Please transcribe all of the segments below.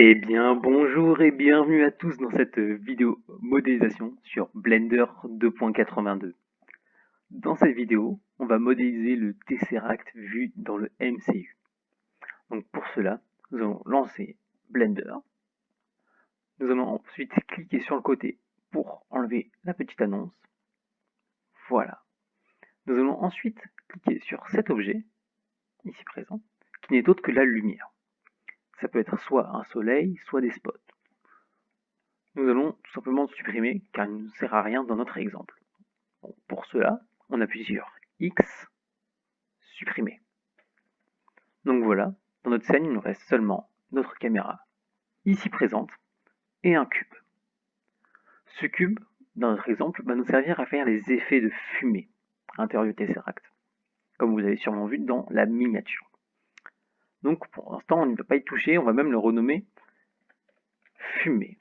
Eh bien, bonjour et bienvenue à tous dans cette vidéo modélisation sur Blender 2.82. Dans cette vidéo, on va modéliser le Tesseract vu dans le MCU. Donc pour cela, nous allons lancer Blender. Nous allons ensuite cliquer sur le côté pour enlever la petite annonce. Voilà. Nous allons ensuite cliquer sur cet objet, ici présent, qui n'est autre que la lumière. Ça peut être soit un soleil, soit des spots. Nous allons tout simplement supprimer car il ne nous sert à rien dans notre exemple. Bon, pour cela, on appuie sur X, supprimer. Donc voilà, dans notre scène, il nous reste seulement notre caméra ici présente et un cube. Ce cube, dans notre exemple, va nous servir à faire les effets de fumée à l'intérieur du Tesseract, comme vous avez sûrement vu dans la miniature. Donc pour l'instant, on ne va pas y toucher, on va même le renommer fumée.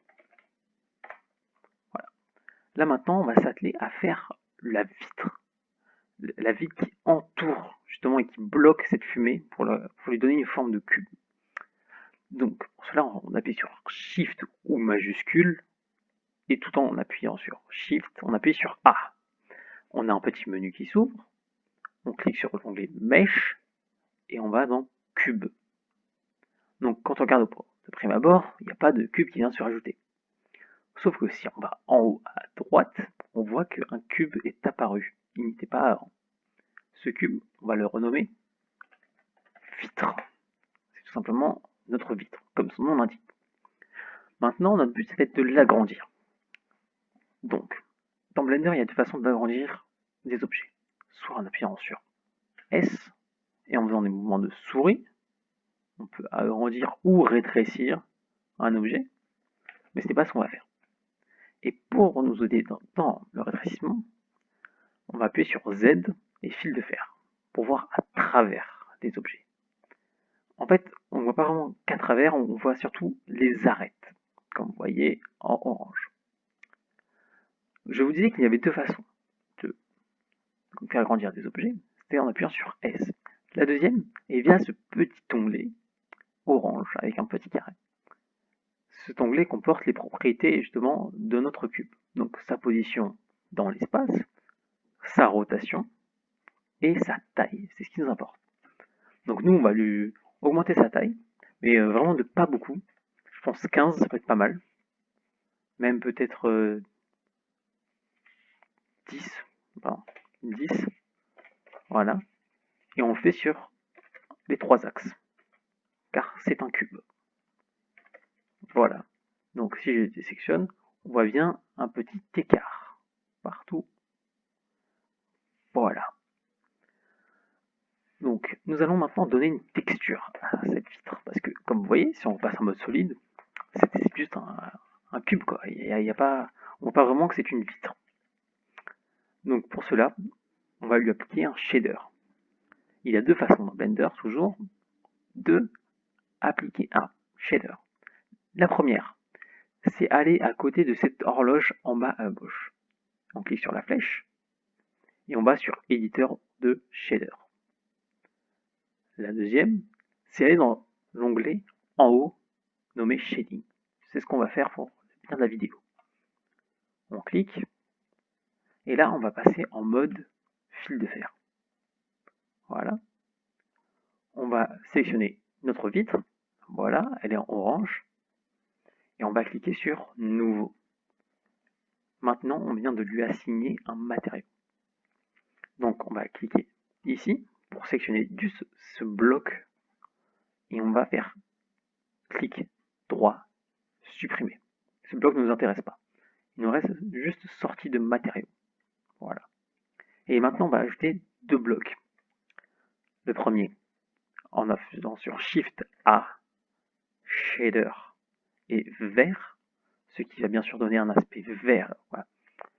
Voilà. Là maintenant, on va s'atteler à faire la vitre qui entoure justement et qui bloque cette fumée pour lui donner une forme de cube. Donc pour cela, on appuie sur Shift ou majuscule et tout en appuyant sur Shift, on appuie sur A. On a un petit menu qui s'ouvre, on clique sur l'onglet Mesh et on va dans Cube. Donc quand on regarde de prime abord, il n'y a pas de cube qui vient se rajouter. Sauf que si on va en haut à droite, on voit qu'un cube est apparu. Il n'était pas avant. Ce cube, on va le renommer vitre. C'est tout simplement notre vitre, comme son nom l'indique. Maintenant, notre but, c'est de l'agrandir. Donc, dans Blender, il y a deux façons d'agrandir des objets. Soit en appuyant sur S et en faisant des mouvements de souris, on peut agrandir ou rétrécir un objet, mais ce n'est pas ce qu'on va faire. Et pour nous aider dans le rétrécissement, on va appuyer sur Z et fil de fer pour voir à travers des objets. En fait, on ne voit pas vraiment qu'à travers, on voit surtout les arêtes, comme vous voyez en orange. Je vous disais qu'il y avait deux façons de faire grandir des objets, c'était en appuyant sur S. La deuxième est via ce petit onglet orange avec un petit carré. Cet onglet comporte les propriétés justement de notre cube. Donc sa position dans l'espace, sa rotation et sa taille, c'est ce qui nous importe. Donc nous on va lui augmenter sa taille, mais vraiment de pas beaucoup. Je pense 15 ça peut être pas mal. Même peut-être 10, enfin, 10, voilà. Et on le fait sur les trois axes, car c'est un cube. Voilà. Donc si je désectionne, on voit bien un petit écart partout. Voilà. Donc nous allons maintenant donner une texture à cette vitre. Parce que comme vous voyez, si on passe en mode solide, c'est juste un cube quoi. On voit pas vraiment que c'est une vitre. Donc pour cela, on va lui appliquer un shader. Il y a deux façons dans Blender toujours de appliquer un shader. La première, c'est aller à côté de cette horloge en bas à gauche. On clique sur la flèche et on va sur éditeur de shader. La deuxième, c'est aller dans l'onglet en haut nommé shading. C'est ce qu'on va faire pour bien de la vidéo. On clique et là on va passer en mode fil de fer. Voilà. On va sélectionner notre vitre. Voilà, elle est en orange. Et on va cliquer sur nouveau. Maintenant, on vient de lui assigner un matériau. Donc on va cliquer ici pour sélectionner juste ce bloc et on va faire clic droit, supprimer. Ce bloc ne nous intéresse pas. Il nous reste juste sortie de matériaux. Voilà. Et maintenant, on va ajouter deux blocs. Le premier, en appuyant sur Shift A, Shader et vert, ce qui va bien sûr donner un aspect vert, voilà,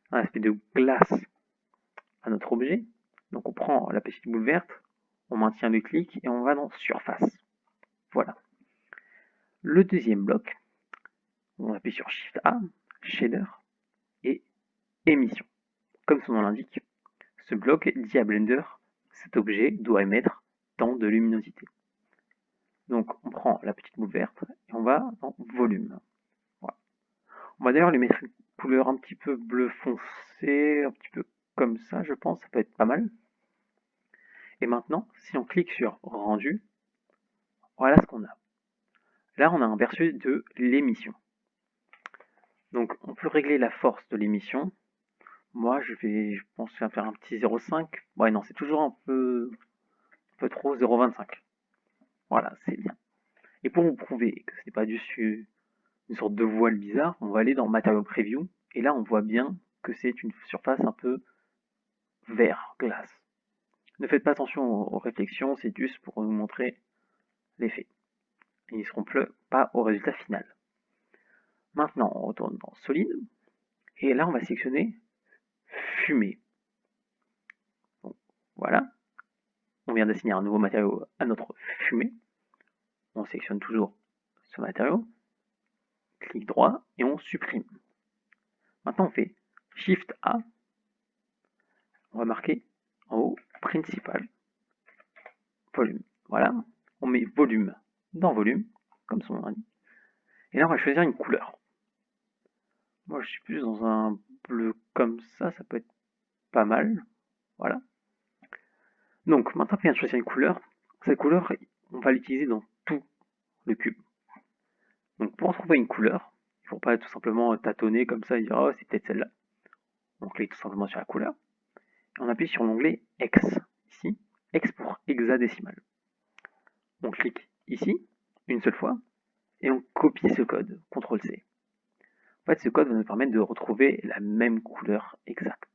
un aspect de glace à notre objet. Donc on prend la petite boule verte, on maintient le clic et on va dans Surface. Voilà. Le deuxième bloc, on appuie sur Shift A, Shader et Émission. Comme son nom l'indique, ce bloc dit à Blender cet objet doit émettre tant de luminosité. Donc on prend la petite boule verte et on va dans volume. Voilà. On va d'ailleurs lui mettre une couleur un petit peu bleu foncé, un petit peu comme ça, je pense, ça peut être pas mal. Et maintenant, si on clique sur rendu, voilà ce qu'on a. Là, on a un aperçu de l'émission. Donc on peut régler la force de l'émission. Moi, je pense faire un petit 0,5. Ouais, non, c'est toujours un peu trop, 0,25. Voilà, c'est bien. Et pour vous prouver que ce n'est pas juste une sorte de voile bizarre, on va aller dans Material Preview, et là on voit bien que c'est une surface un peu vert, glace. Ne faites pas attention aux réflexions, c'est juste pour vous montrer l'effet. Ils ne seront pas au résultat final. Maintenant, on retourne dans Solide, et là on va sélectionner Fumée. Donc, voilà, on vient d'assigner un nouveau matériau à notre fumée. On sélectionne toujours ce matériau, clic droit et on supprime. Maintenant on fait Shift A, on va marquer en haut Principal, volume. Voilà, on met volume dans volume, comme son nom l'indique. Et là on va choisir une couleur. Moi je suis plus dans un bleu comme ça peut être pas mal. Voilà. Donc maintenant qu'on vient de choisir une couleur, cette couleur on va l'utiliser dans tout le cube. Donc pour trouver une couleur, il ne faut pas tout simplement tâtonner comme ça et dire oh c'est peut-être celle-là. On clique tout simplement sur la couleur. Et on appuie sur l'onglet X, ici, X pour hexadécimal. On clique ici, une seule fois, et on copie ce code, CTRL-C. En fait, ce code va nous permettre de retrouver la même couleur exacte.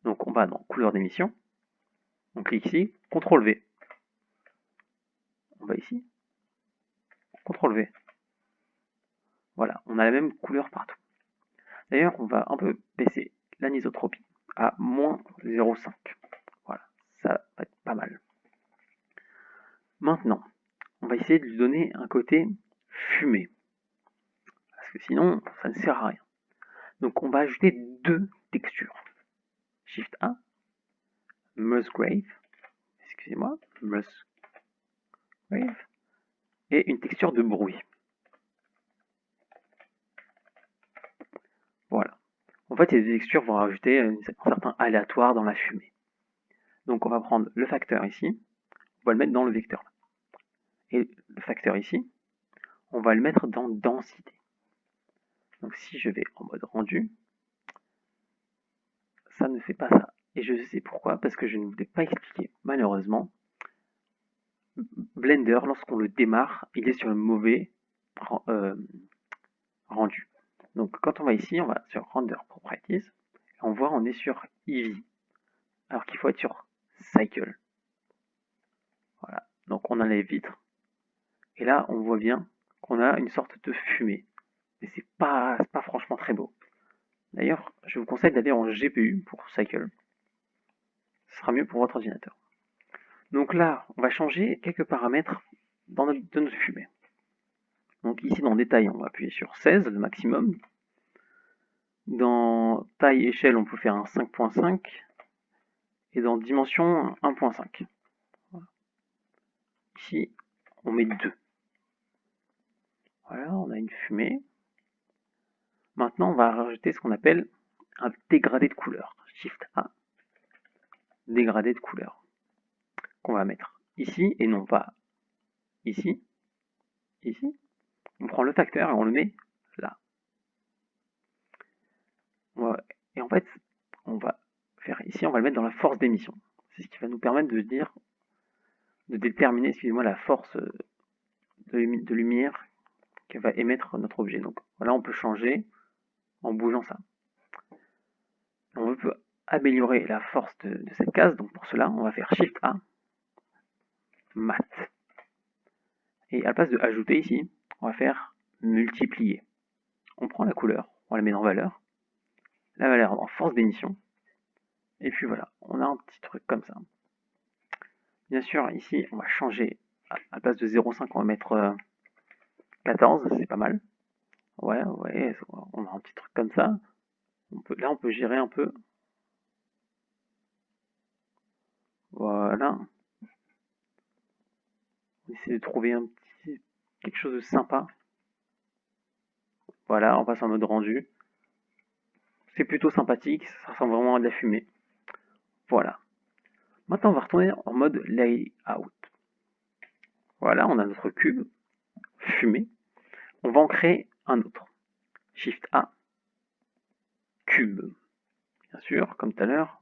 Donc on va dans couleur d'émission, on clique ici, CTRL-V. On va ici, CTRL-V. Voilà, on a la même couleur partout. D'ailleurs, on va un peu baisser l'anisotropie à moins 0,5. Voilà, ça va être pas mal. Maintenant, on va essayer de lui donner un côté fumé. Parce que sinon, ça ne sert à rien. Donc on va ajouter deux textures. Shift A, Musgrave, excusez-moi, Musgrave, et une texture de bruit. Voilà. En fait, ces deux textures vont rajouter un certain aléatoire dans la fumée. Donc on va prendre le facteur ici, on va le mettre dans le vecteur. Et le facteur ici, on va le mettre dans densité. Donc si je vais en mode rendu, ça ne fait pas ça. Et je sais pourquoi, parce que je ne vous l'ai pas expliqué. Malheureusement, Blender, lorsqu'on le démarre, il est sur le mauvais rendu. Donc quand on va ici, on va sur Render Properties, et on voit on est sur Eevee, alors qu'il faut être sur Cycle. Voilà, donc on a les vitres, et là on voit bien qu'on a une sorte de fumée. Et c'est pas franchement très beau. D'ailleurs, je vous conseille d'aller en GPU pour Cycle. Ce sera mieux pour votre ordinateur. Donc là, on va changer quelques paramètres de notre fumée. Donc ici dans Détail, on va appuyer sur 16, le maximum. Dans Taille Échelle, on peut faire un 5.5. Et dans Dimension, 1.5. Voilà. Ici, on met 2. Voilà, on a une fumée. Maintenant, on va rajouter ce qu'on appelle un dégradé de couleur. Shift A, dégradé de couleur. Qu'on va mettre ici et non pas ici. Ici. On prend le facteur et on le met là. Et en fait, on va faire ici, on va le mettre dans la force d'émission. C'est ce qui va nous permettre de déterminer, excusez-moi, la force de lumière que va émettre notre objet. Donc voilà, on peut changer en bougeant ça. On peut améliorer la force de cette case, donc pour cela, on va faire Shift A, Mat. Et à la place de ajouter ici, on va faire multiplier. On prend la couleur, on la met dans valeur, la valeur en force d'émission, et puis voilà, on a un petit truc comme ça. Bien sûr, ici, on va changer, à la place de 0,5, on va mettre 14, c'est pas mal. Ouais, on a un petit truc comme ça. Là, on peut gérer un peu. Voilà. On essaie de trouver quelque chose de sympa. Voilà, on passe en mode rendu. C'est plutôt sympathique, ça ressemble vraiment à de la fumée. Voilà. Maintenant, on va retourner en mode layout. Voilà, on a notre cube, fumée. On va en créer un autre. Shift A, cube. Bien sûr, comme tout à l'heure,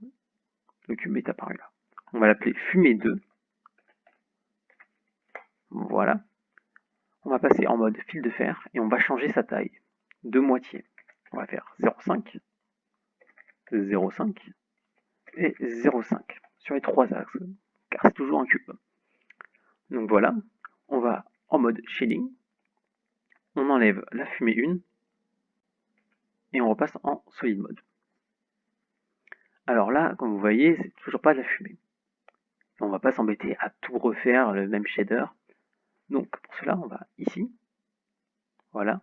le cube est apparu là. On va l'appeler fumée 2. Voilà. On va passer en mode fil de fer et on va changer sa taille de moitié. On va faire 0,5, 0,5 et 0,5 sur les trois axes, car c'est toujours un cube. Donc voilà, on va en mode shading, on enlève la fumée 1 et on repasse en solid mode. Alors là, comme vous voyez, c'est toujours pas de la fumée. On va pas s'embêter à tout refaire le même shader. Donc pour cela, on va ici, voilà,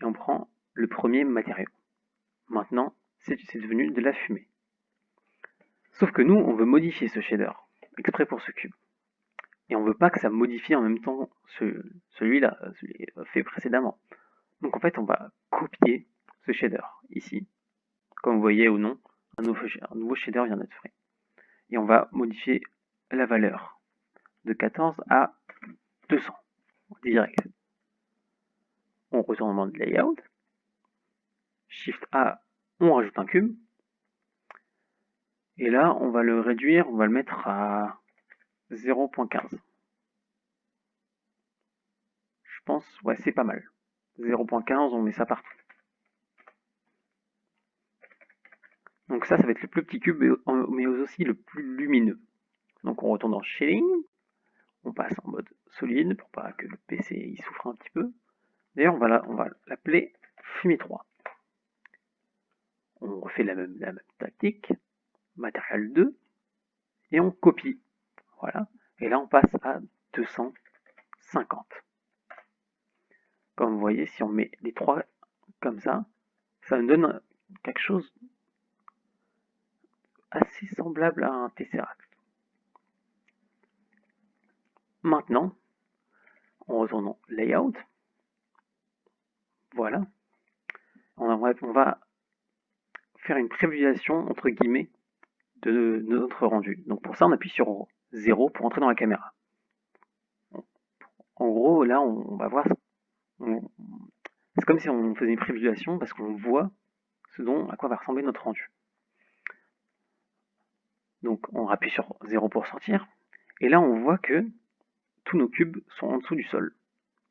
et on prend le premier matériau. Maintenant, c'est devenu de la fumée. Sauf que nous, on veut modifier ce shader, exprès pour ce cube. Et on veut pas que ça modifie en même temps celui-là, celui fait précédemment. Donc en fait, on va copier ce shader ici. Comme vous voyez ou non, un nouveau shader vient d'être fait. Et on va modifier la valeur de 14 à 200 direct. On retourne en mode layout. Shift A, on rajoute un cube. Et là, on va le réduire, on va le mettre à 0.15. Je pense, ouais, c'est pas mal. 0.15, on met ça partout. Donc ça va être le plus petit cube, mais aussi le plus lumineux. Donc on retourne dans Shading, on passe en mode solide pour pas que le PC il souffre un petit peu. D'ailleurs, on va l'appeler Fumée 3. On refait la même tactique, matériel 2, et on copie. Voilà. Et là, on passe à 250. Comme vous voyez, si on met les trois comme ça nous donne quelque chose assez semblable à un Tesseract. Maintenant, on retourne en Layout. Voilà. On va faire une prévisualisation, entre guillemets, de notre rendu. Donc pour ça, on appuie sur 0 pour entrer dans la caméra. En gros, là, on va voir... C'est comme si on faisait une prévisualisation parce qu'on voit à quoi va ressembler notre rendu. Donc on appuie sur 0 pour sortir. Et là, on voit que tous nos cubes sont en dessous du sol.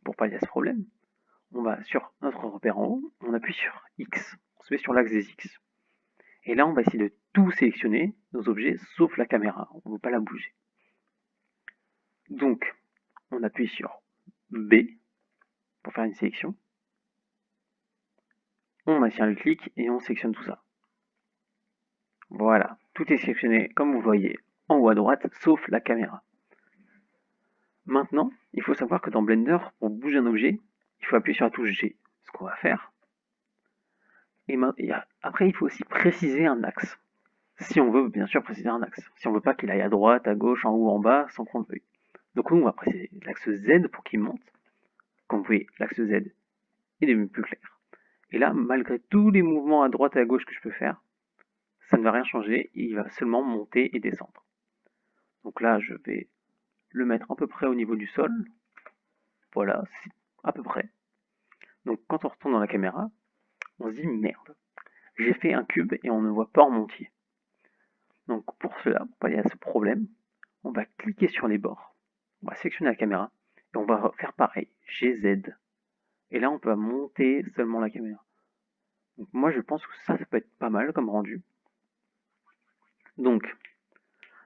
Pour pallier à ce problème, on va sur notre repère en haut, on appuie sur X. On se met sur l'axe des X. Et là, on va essayer de tout sélectionner, nos objets, sauf la caméra. On ne veut pas la bouger. Donc, on appuie sur B pour faire une sélection. On maintient le clic et on sélectionne tout ça. Voilà, tout est sélectionné comme vous voyez en haut à droite, sauf la caméra. Maintenant, il faut savoir que dans Blender, pour bouger un objet, il faut appuyer sur la touche G. Ce qu'on va faire. Et après, il faut aussi préciser un axe. Si on veut, bien sûr, préciser un axe. Si on veut pas qu'il aille à droite, à gauche, en haut, en bas, sans qu'on le veuille. Donc nous, on va préciser l'axe Z pour qu'il monte. Comme vous voyez, l'axe Z est devenu plus clair. Et là, malgré tous les mouvements à droite et à gauche que je peux faire, ça ne va rien changer, il va seulement monter et descendre. Donc là, je vais le mettre à peu près au niveau du sol. Voilà, à peu près. Donc quand on retourne dans la caméra, on se dit merde, j'ai fait un cube et on ne voit pas en entier. Donc pour cela, pour pallier à ce problème, on va cliquer sur les bords, on va sélectionner la caméra et on va faire pareil, GZ. Et là, on peut monter seulement la caméra. Donc moi, je pense que ça peut être pas mal comme rendu. Donc,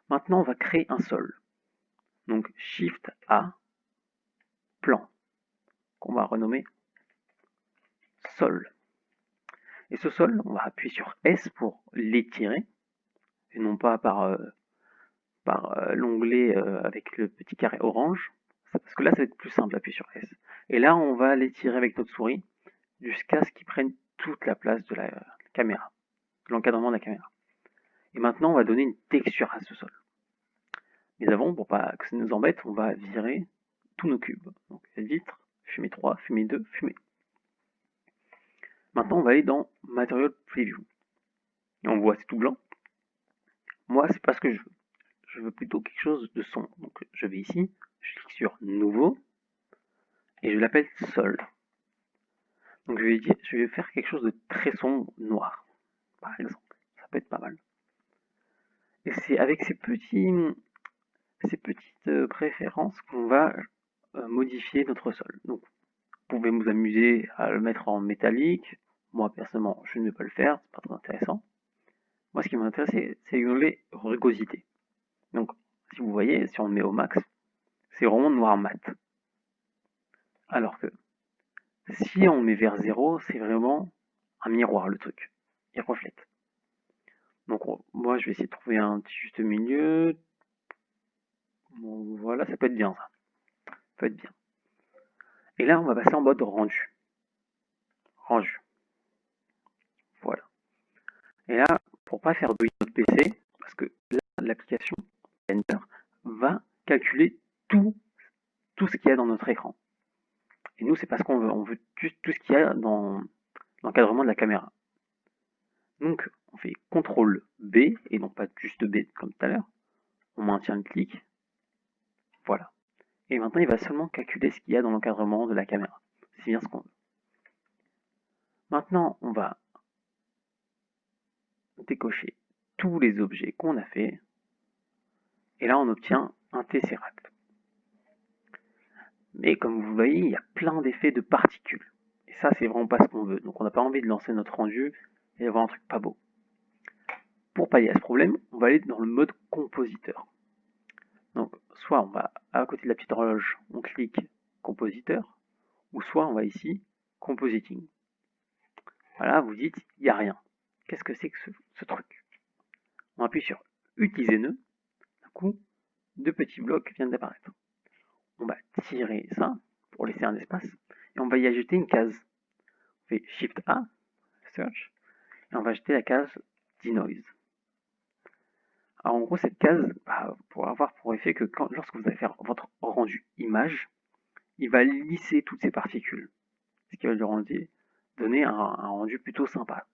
maintenant, on va créer un sol. Donc, Shift A, plan, qu'on va renommer sol. Et ce sol, on va appuyer sur S pour l'étirer, et non pas par l'onglet avec le petit carré orange, parce que là, ça va être plus simple d'appuyer sur S. Et là, on va l'étirer avec notre souris jusqu'à ce qu'il prenne toute la place de la caméra, de l'encadrement de la caméra. Et maintenant, on va donner une texture à ce sol. Mais avant, pour pas que ça nous embête, on va virer tous nos cubes. Donc vitre, fumée 3, fumée 2, fumée. Maintenant, on va aller dans Material Preview. Et on voit, c'est tout blanc. Moi, c'est pas ce que je veux. Je veux plutôt quelque chose de sombre. Donc je vais ici, je clique sur Nouveau, et je l'appelle Sol. Donc je vais faire quelque chose de très sombre, noir, par exemple. Ça peut être pas mal. Et c'est avec ces petites préférences qu'on va modifier notre sol. Donc vous pouvez vous amuser à le mettre en métallique. Moi personnellement, je ne vais pas le faire, c'est pas très intéressant. Moi, ce qui m'intéresse, c'est les rugosités. Donc, si vous voyez, si on le met au max, c'est vraiment noir mat. Alors que si on le met vers 0, c'est vraiment un miroir le truc. Il reflète. Donc moi, je vais essayer de trouver un petit juste milieu. Bon, voilà, ça peut être bien ça. Ça peut être bien. Et là, on va passer en mode rendu. Rendu. Voilà. Et là, pour pas faire bugger notre PC, parce que là, l'application Blender va calculer tout ce qu'il y a dans notre écran. Et nous, c'est parce qu'on veut. On veut juste tout ce qu'il y a dans l'encadrement de la caméra. Donc, on fait CTRL B, et non pas juste B comme tout à l'heure. On maintient le clic. Voilà. Et maintenant, il va seulement calculer ce qu'il y a dans l'encadrement de la caméra. C'est bien ce qu'on veut. Maintenant, on va décocher tous les objets qu'on a fait. Et là, on obtient un Tesseract. Mais comme vous voyez, il y a plein d'effets de particules. Et ça, c'est vraiment pas ce qu'on veut. Donc on n'a pas envie de lancer notre rendu et d'avoir un truc pas beau. Pour pallier à ce problème, on va aller dans le mode compositeur. Donc soit on va à côté de la petite horloge, on clique compositeur, ou soit on va ici compositing. Voilà, vous dites, il n'y a rien. Qu'est-ce que c'est que ce truc? On appuie sur utiliser nœud, d'un coup, 2 petits blocs viennent d'apparaître. On va tirer ça pour laisser un espace et on va y ajouter une case. On fait Shift A, Search, et on va ajouter la case Denoise. Alors en gros, cette case pourra avoir pour effet que lorsque vous allez faire votre rendu image, il va lisser toutes ces particules, ce qui va lui donner un rendu plutôt sympa.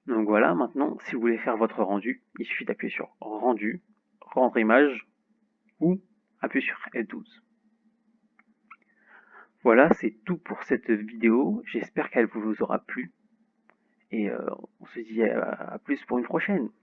Donc voilà, maintenant, si vous voulez faire votre rendu, il suffit d'appuyer sur Rendu, Rendre image, ou appuyer sur F12. Voilà, c'est tout pour cette vidéo. J'espère qu'elle vous aura plu. Et on se dit à plus pour une prochaine.